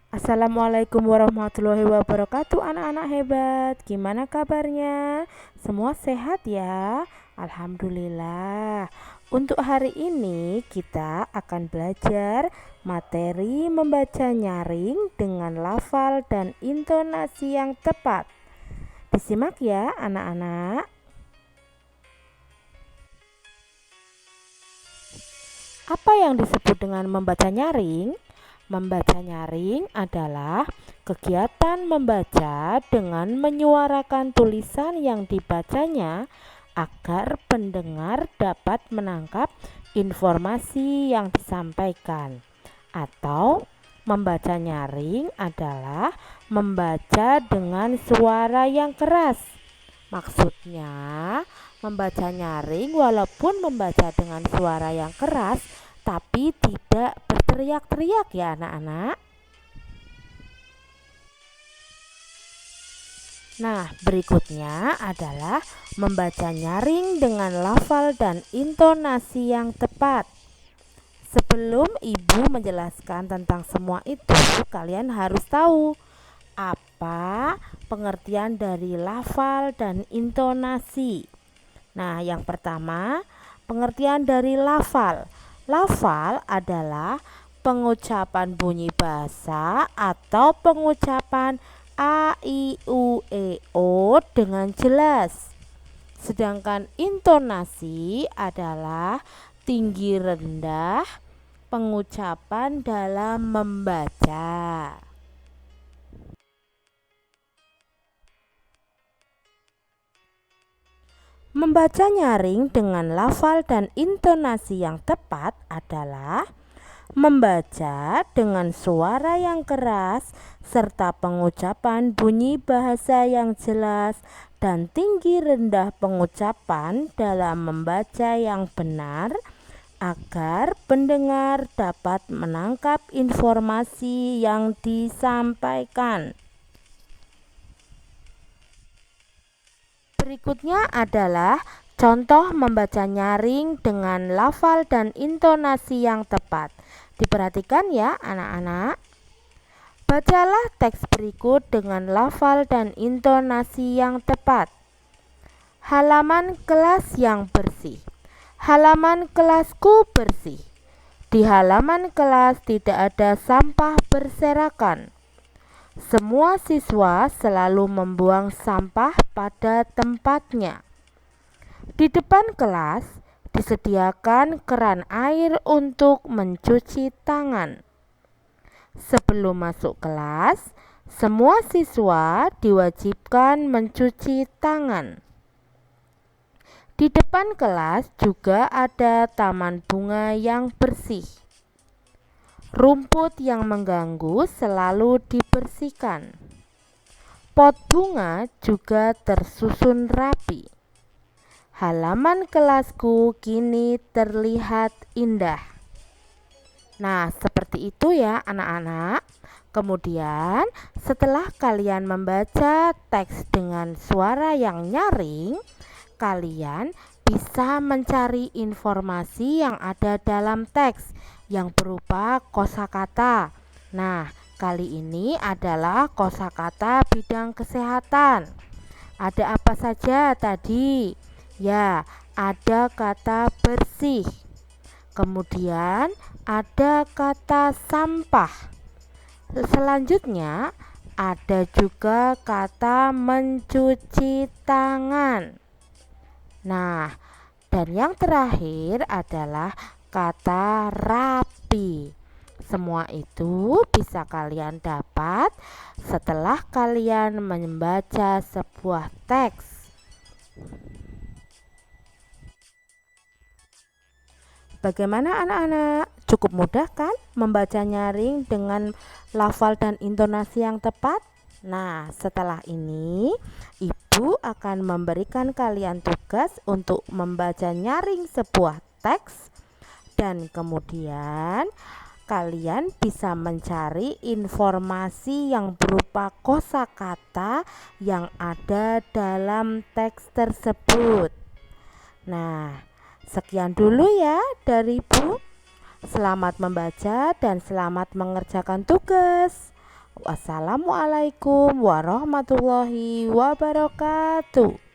Assalamualaikum warahmatullahi wabarakatuh, anak-anak hebat. Gimana kabarnya? Semua sehat ya? Alhamdulillah. Untuk hari ini kita akan belajar materi membaca nyaring dengan lafal dan intonasi yang tepat. Disimak ya, anak-anak. Apa yang disebut dengan membaca nyaring? Membaca nyaring adalah kegiatan membaca dengan menyuarakan tulisan yang dibacanya agar pendengar dapat menangkap informasi yang disampaikan. Atau membaca nyaring adalah membaca dengan suara yang keras. Maksudnya, membaca nyaring walaupun membaca dengan suara yang keras tapi tidak berteriak-teriak ya anak-anak. Nah, berikutnya adalah membaca nyaring dengan lafal dan intonasi yang tepat. Sebelum ibu menjelaskan tentang semua itu, kalian harus tahu apa pengertian dari lafal dan intonasi. Nah, yang pertama, pengertian dari lafal. Lafal adalah pengucapan bunyi bahasa atau pengucapan a, i, u, e, o dengan jelas. Sedangkan intonasi adalah tinggi rendah pengucapan dalam membaca. Membaca nyaring dengan lafal dan intonasi yang tepat adalah membaca dengan suara yang keras serta pengucapan bunyi bahasa yang jelas dan tinggi rendah pengucapan dalam membaca yang benar agar pendengar dapat menangkap informasi yang disampaikan. Berikutnya adalah contoh membaca nyaring dengan lafal dan intonasi yang tepat. Diperhatikan ya anak-anak. Bacalah teks berikut dengan lafal dan intonasi yang tepat. Halaman kelas yang bersih. Halaman kelasku bersih. Di halaman kelas tidak ada sampah berserakan. Semua siswa selalu membuang sampah pada tempatnya. Di depan kelas disediakan keran air untuk mencuci tangan. Sebelum masuk kelas, semua siswa diwajibkan mencuci tangan. Di depan kelas juga ada taman bunga yang bersih. Rumput yang mengganggu selalu dibersihkan. Pot bunga juga tersusun rapi. Halaman kelasku kini terlihat indah. Nah, seperti itu ya anak-anak. Kemudian setelah kalian membaca teks dengan suara yang nyaring, kalian bisa mencari informasi yang ada dalam teks yang berupa kosakata. Nah, kali ini adalah kosakata bidang kesehatan. Ada apa saja tadi? Ya, ada kata bersih. Kemudian ada kata sampah. Selanjutnya ada juga kata mencuci tangan. Nah, dan yang terakhir adalah kata rapi. Semua itu bisa kalian dapat setelah kalian membaca sebuah teks. Bagaimana anak-anak? Cukup mudah kan membaca nyaring dengan lafal dan intonasi yang tepat? Nah, setelah ini ibu akan memberikan kalian tugas untuk membaca nyaring sebuah teks dan kemudian kalian bisa mencari informasi yang berupa kosakata yang ada dalam teks tersebut. Nah, sekian dulu ya dari Ibu. Selamat membaca dan selamat mengerjakan tugas. Wassalamualaikum warahmatullahi wabarakatuh.